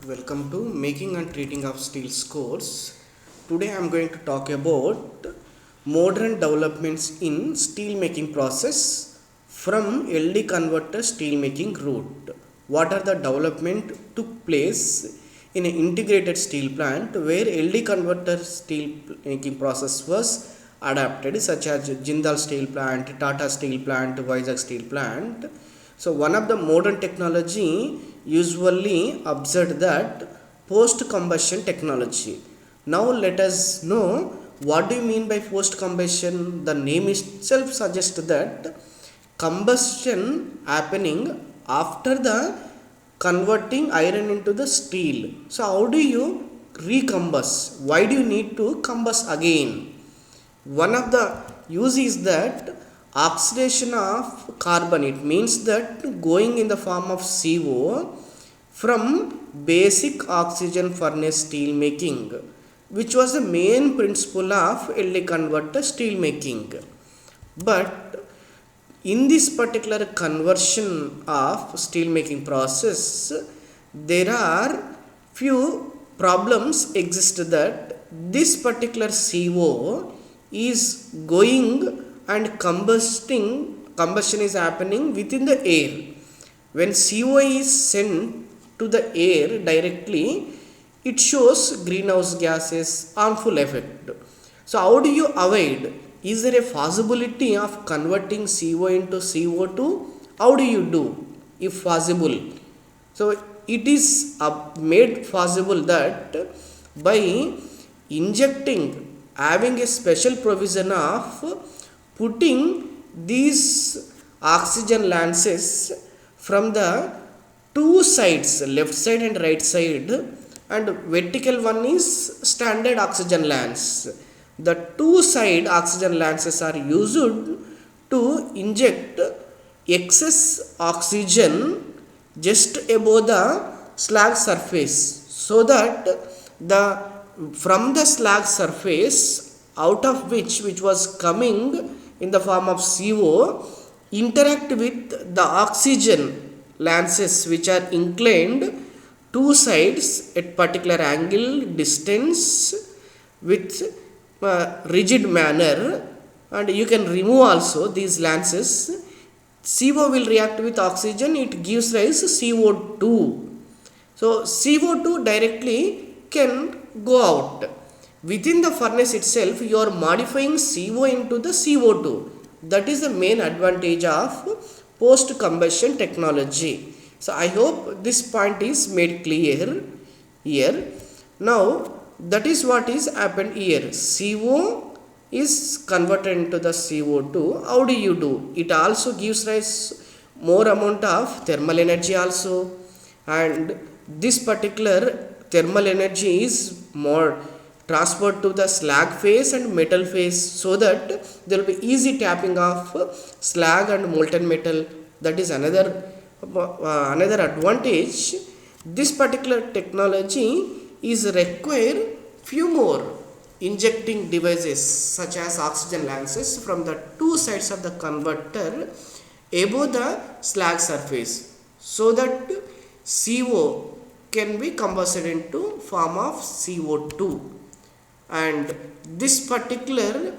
Welcome to Making and Treating of Steels course. Today I am going to talk about modern developments in steel making process from LD converter steel making route. What are the development took place in an integrated steel plant where LD converter steel making process was adapted, such as Jindal steel plant, Tata steel plant, Vizag steel plant. So one of the modern technology usually observed that post combustion technology. Now let us know what do you mean by post combustion. The name itself suggests that combustion happening after the converting iron into the steel. So how do you recombust? Why do you need to combust again? One of the use is that oxidation of carbon. It means that going in the form of CO from basic oxygen furnace steel making, which was the main principle of LD converter steel making. But in this particular conversion of steel making process, there are few problems exist that this particular CO is going and combustion is happening within the air. When CO is sent to the air directly, it shows greenhouse gases harmful effect. So how do you avoid? Is there a possibility of converting CO into CO2? How do you do if possible? So it is made possible that by injecting, having a special provision of putting these oxygen lances from the two sides, left side and right side, and vertical one is standard oxygen lance. The two side oxygen lances are used to inject excess oxygen just above the slag surface, so that the from the slag surface, out of which was coming in the form of CO, interact with the oxygen lances which are inclined two sides at particular angle distance with rigid manner, and you can remove also these lances. CO will react with oxygen, it gives rise to CO2. So CO2 directly can go out. Within the furnace itself, you are modifying CO into the CO2. That is the main advantage of post combustion technology. So I hope this point is made clear here. Now that is what is happened here. CO is converted into the CO2. How do you do? It also gives rise more amount of thermal energy also, and this particular thermal energy is more transferred to the slag phase and metal phase, so that there will be easy tapping of slag and molten metal. That is another advantage. This particular technology is require few more injecting devices such as oxygen lances from the two sides of the converter above the slag surface, so that CO can be combusted into form of CO2. And this particular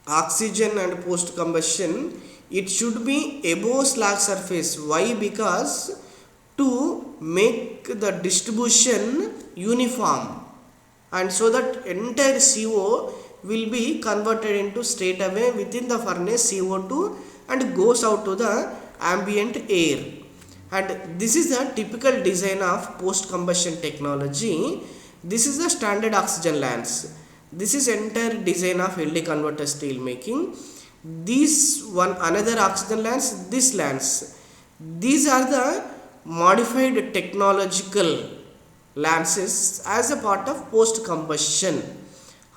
oxygen and post combustion, it should be above slag surface. Why? Because to make the distribution uniform, and so that entire CO will be converted into straight away within the furnace CO2 and goes out to the ambient air. And this is the typical design of post combustion technology. This is the standard oxygen lance. This is entire design of LD converter steel making. This one another oxygen lance, this lance. These are the modified technological lances as a part of post combustion.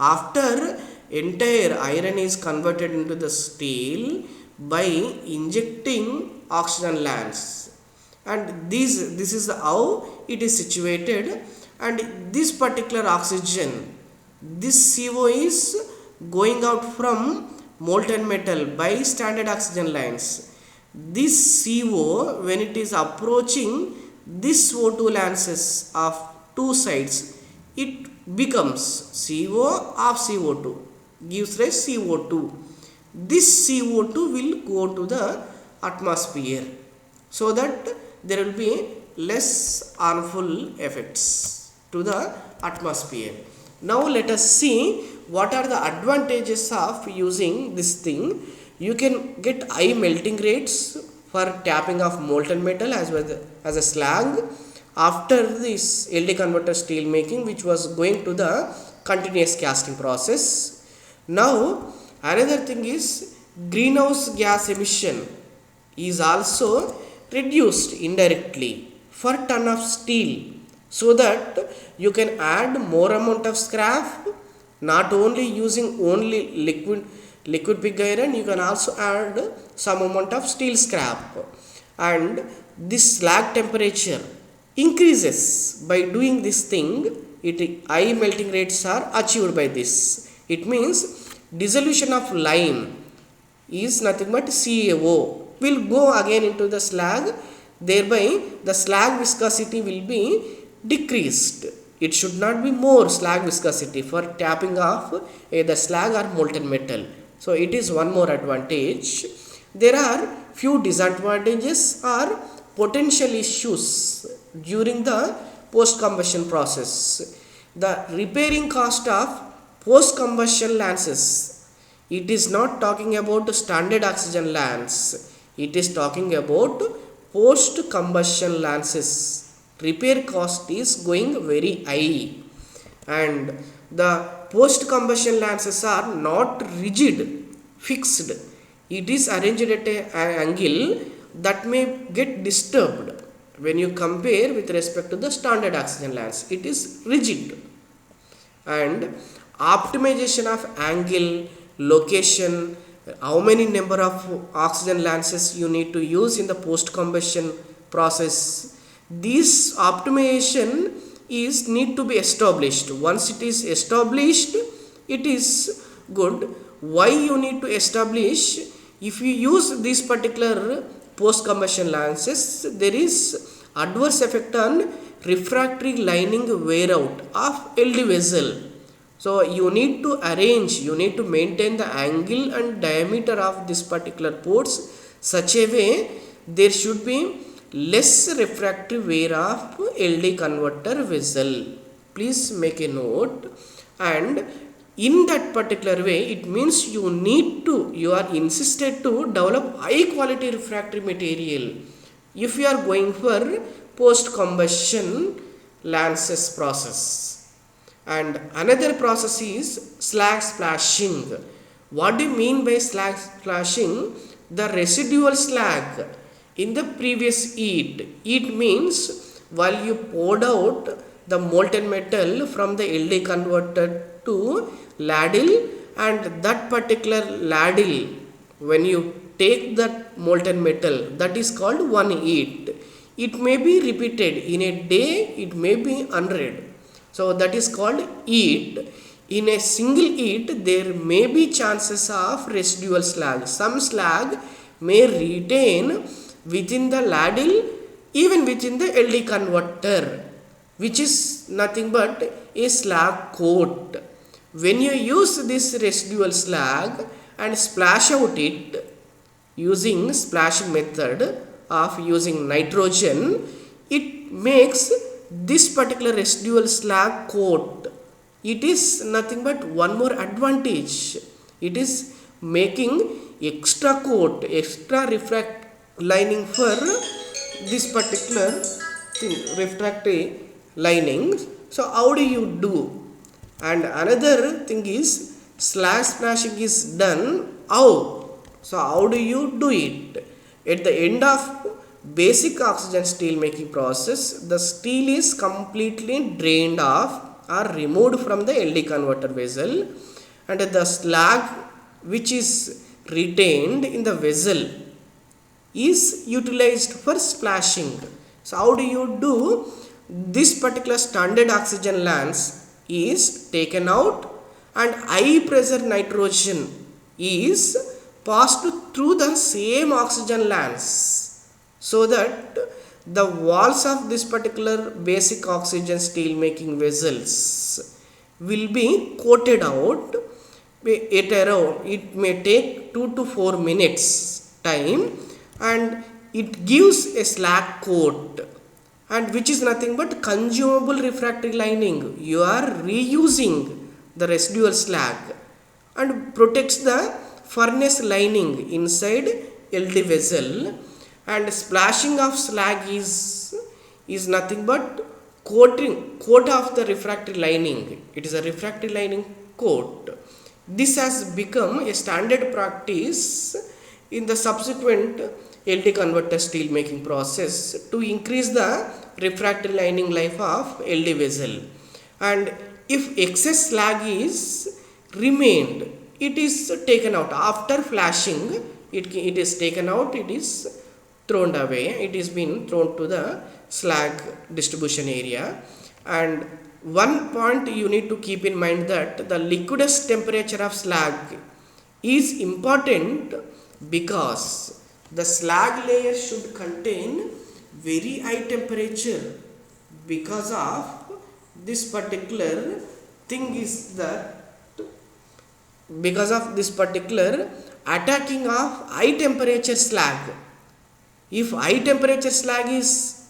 After entire iron is converted into the steel by injecting oxygen lance, and this is how it is situated. And this particular oxygen, this CO is going out from molten metal by standard oxygen lines. This CO, when it is approaching this O2 lances of two sides, it becomes CO of CO2, gives rise CO2. This CO2 will go to the atmosphere, so that there will be less harmful effects to the atmosphere. Now let us see what are the advantages of using this thing. You can get high melting rates for tapping of molten metal as well as a slag after this LD converter steel making, which was going to the continuous casting process. Now another thing is greenhouse gas emission is also reduced indirectly for ton of steel, so that you can add more amount of scrap, not only using only liquid pig iron, you can also add some amount of steel scrap, and this slag temperature increases by doing this thing. High melting rates are achieved by this. It means dissolution of lime is nothing but CaO will go again into the slag, thereby the slag viscosity will be decreased. It should not be more slag viscosity for tapping off either slag or molten metal. So it is one more advantage. There are few disadvantages or potential issues during the post combustion process. The repairing cost of post combustion lances, it is not talking about standard oxygen lance, it is talking about post combustion lances. Repair cost is going very high, and the post combustion lances are not rigid, fixed. It is arranged at an angle that may get disturbed when you compare with respect to the standard oxygen lance. It is rigid, and optimization of angle, location, how many number of oxygen lances you need to use in the post combustion process, this optimization is need to be established. Once it is established, it is good. Why you need to establish? If you use this particular post combustion lances, there is adverse effect on refractory lining wear out of LD vessel. So you need to arrange, you need to maintain the angle and diameter of this particular ports such a way there should be less refractive wear of LD converter vessel. Please make a note. And in that particular way, it means you are insisted to develop high quality refractory material if you are going for post combustion lances process. And another process is slag splashing. What do you mean by slag splashing? The residual slag in the previous heat. Heat means while you poured out the molten metal from the LD converter to ladle, and that particular ladle, when you take that molten metal, that is called one heat. It may be repeated in a day, it may be 100. So that is called heat. In a single heat, there may be chances of residual slag. Some slag may retain within the ladle, even within the LD converter, which is nothing but a slag coat. When you use this residual slag and splash out it using splashing method of using nitrogen, it makes this particular residual slag coat. It is nothing but one more advantage. It is making extra coat, extra refract lining for this particular thing, refractory lining. So how do you do? And another thing is slag splashing is done how? So how do you do it? At the end of basic oxygen steel making process, the steel is completely drained off or removed from the LD converter vessel, and the slag which is retained in the vessel is utilized for splashing. So how do you do? This particular standard oxygen lance is taken out and high pressure nitrogen is passed through the same oxygen lance, so that the walls of this particular basic oxygen steel making vessels will be coated out at around, it may take 2 to 4 minutes time, and it gives a slag coat, and which is nothing but consumable refractory lining. You are reusing the residual slag and protects the furnace lining inside LD vessel. And splashing of slag is nothing but coat of the refractory lining. It is a refractory lining coat. This has become a standard practice in the subsequent LD converter steel making process to increase the refractory lining life of LD vessel. And if excess slag is remained, it is taken out after flashing. It is taken out, it is thrown away, it is been thrown to the slag distribution area. And one point you need to keep in mind that the liquidus temperature of slag is important, because the slag layer should contain very high temperature. Because of this particular thing is that, because of this particular attacking of high temperature slag, if high temperature slag is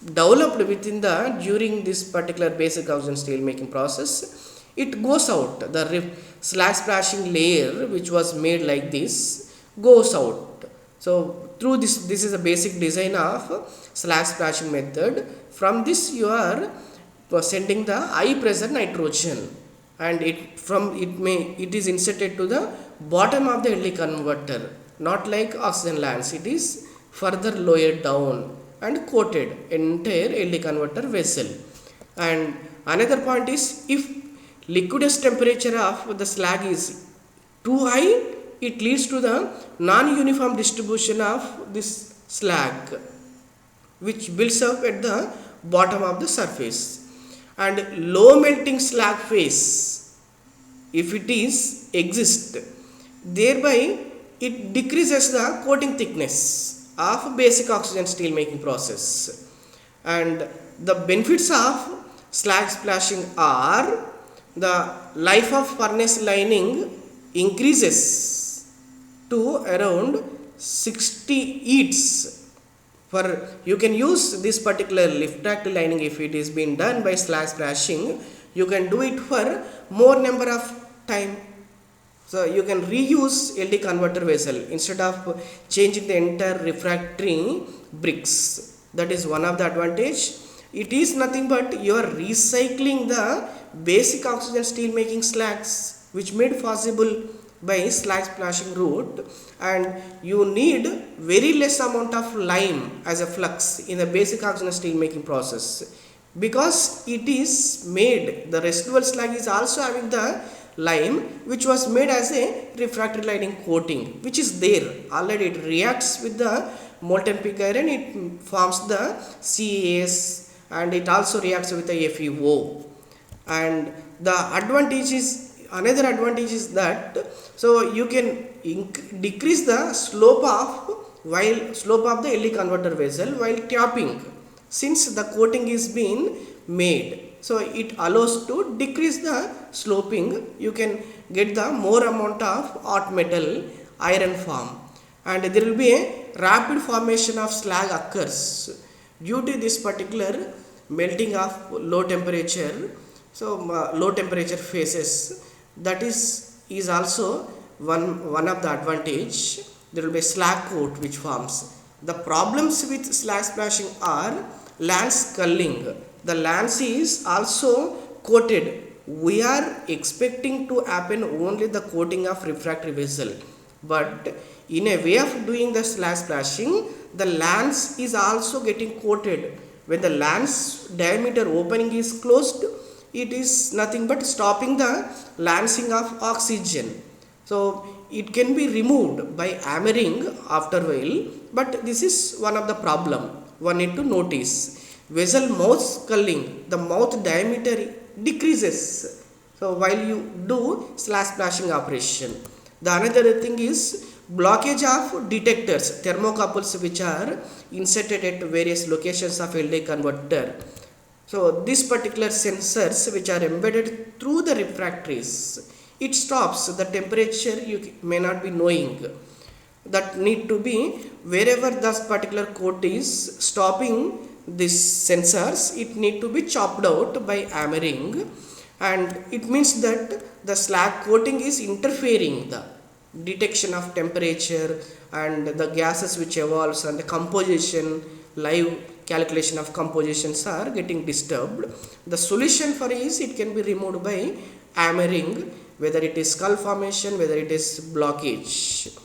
developed within the during this particular basic oxygen steel making process, it goes out. The slag splashing layer which was made like this goes out. So through this is a basic design of slag splashing method. From this you are sending the high pressure nitrogen, and it is inserted to the bottom of the LD converter, not like oxygen lands. It is further lowered down and coated entire LD converter vessel. And another point is, if liquidus temperature of the slag is too high, it leads to the non-uniform distribution of this slag, which builds up at the bottom of the surface. And low melting slag phase, if it is exist, thereby it decreases the coating thickness of basic oxygen steel making process. And the benefits of slag splashing are, the life of furnace lining increases to around 60 years. For you can use this particular refractory lining, if it is being done by slag splashing, you can do it for more number of time. So you can reuse LD converter vessel instead of changing the entire refractory bricks. That is one of the advantage. It is nothing but you are recycling the basic oxygen steel making slags, which made possible by slag splashing route, and you need very less amount of lime as a flux in the basic oxygen steel making process, because it is made, the residual slag is also having the lime, which was made as a refractory lining coating, which is there already. It reacts with the molten pig iron, it forms the CAS, and it also reacts with the FeO. And the advantage is, another advantage is that, so you can decrease the slope of the LD converter vessel while tapping, since the coating is being made. So it allows to decrease the sloping. You can get the more amount of hot metal iron form, and there will be a rapid formation of slag occurs due to this particular melting of low temperature. So low temperature phases, that is also one of the advantage. There will be a slag coat which forms. The problems with slag splashing are lance culling. The lance is also coated. We are expecting to happen only the coating of refractory vessel, but in a way of doing the slag splashing, the lance is also getting coated. When the lance diameter opening is closed, it is nothing but stopping the lancing of oxygen. So it can be removed by hammering after a while, but this is one of the problem one need to notice. Vessel mouth culling, the mouth diameter decreases, so while you do slag splashing operation. The another thing is blockage of detectors, thermocouples which are inserted at various locations of LD converter. So these particular sensors which are embedded through the refractories, it stops the temperature you may not be knowing, that need to be wherever this particular coat is stopping these sensors, it need to be chopped out by hammering, and it means that the slag coating is interfering the detection of temperature and the gases which evolves, and the composition, live calculation of compositions are getting disturbed. The solution for is it can be removed by hammering, whether it is skull formation, whether it is blockage.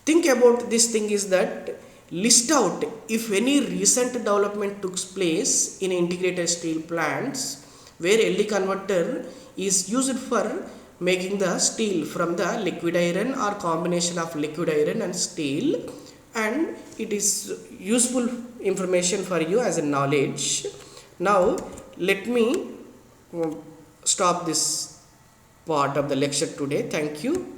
Think about this thing is that list out if any recent development took place in integrated steel plants where LD converter is used for making the steel from the liquid iron or combination of liquid iron and steel, and it is useful information for you as a knowledge. Now let me stop this part of the lecture today. Thank you.